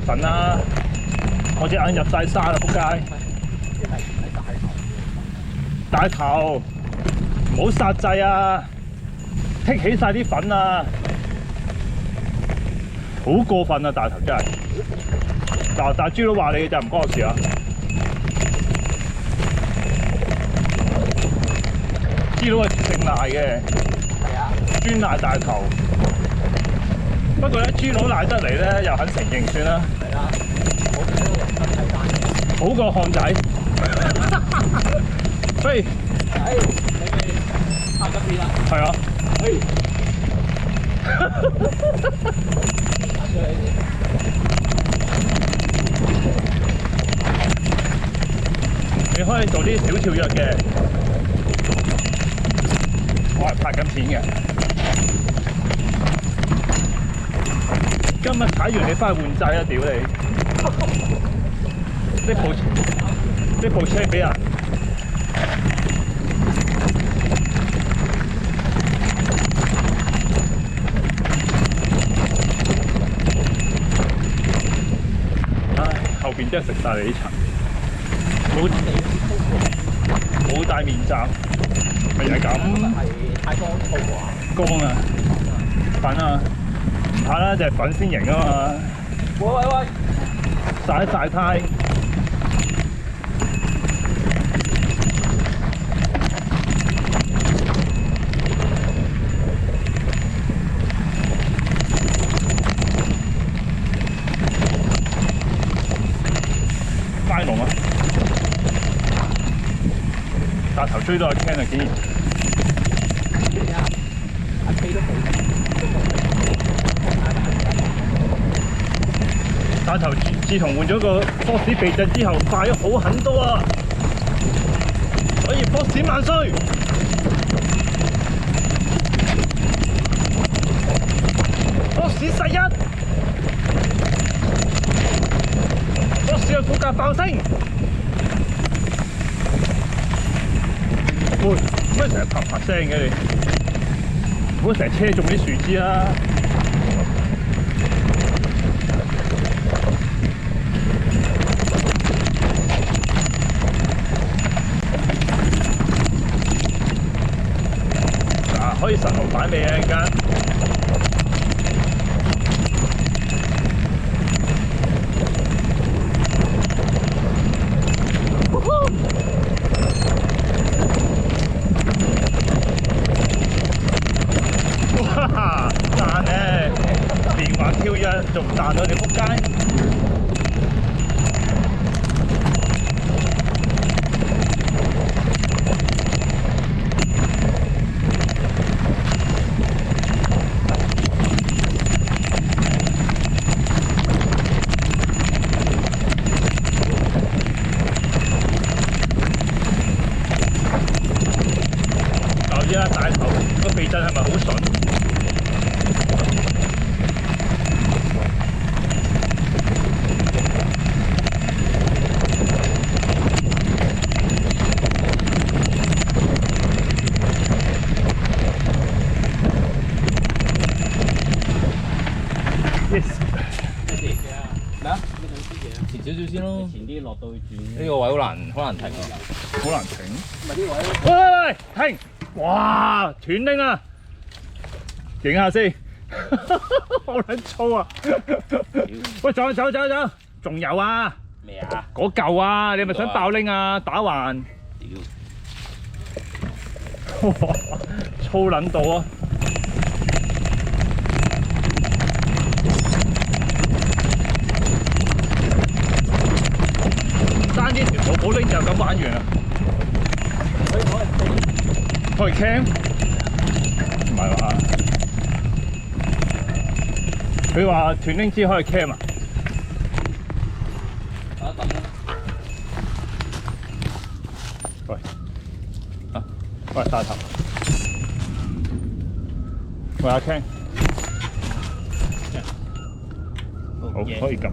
粉啦！我隻眼入晒沙啦，仆街！大頭，唔好殺掣啊！剔起晒啲粉啊！好過分啊！大頭真係。嗱，但係豬佬話你嘅就唔關我事啊！豬佬係姓賴嘅，專賴大頭。不過咧，豬佬賴得嚟咧，又肯承認算啦。係啦，好過漢仔。喂，你哋拍緊片啦？係啊。你可以做啲小跳躍嘅，我係拍緊片嘅。今日踩完你翻去換掣啊！屌你！呢部車俾人。唉，後邊真係食晒你啲塵。冇戴面罩，咪係咁。係太光燥啊！光啊！粉啊！唔怕啦，就係粉先型啊嘛！喂！曬一曬胎。快龍啊！大頭追到阿 Ken 啊，竟然！阿 K 都冇。大頭自從換咗個 Force 避震之後，快咗好很多啊！所以 Force 萬歲 ！Force 世一 ！Force 嘅股價爆升！喂，乜成日啪啪聲嘅你？唔好成日車中啲樹枝啦！嗱，可以神龍擺尾啊！陣間。哇！彈咧，連環跳躍仲唔彈到你仆街？留意下大頭個避震係咪好順？Yes。咩啊？前少少先咯。前啲落到住。呢個位好難停啊！好難停。唔係呢位。喂！停！哇！斷釘啊！影下先。好撚粗啊！喂，走！仲有啊？咩啊？嗰嚿啊！你係咪想爆拎啊？打橫。屌！哇！粗撚到啊！單啲條寶寶拎就咁玩完啦。開 cam？ 唔係話。佢話斷拎之開 cam 啊？喂，喂，大頭。喂，阿 Ken。好，可以撳。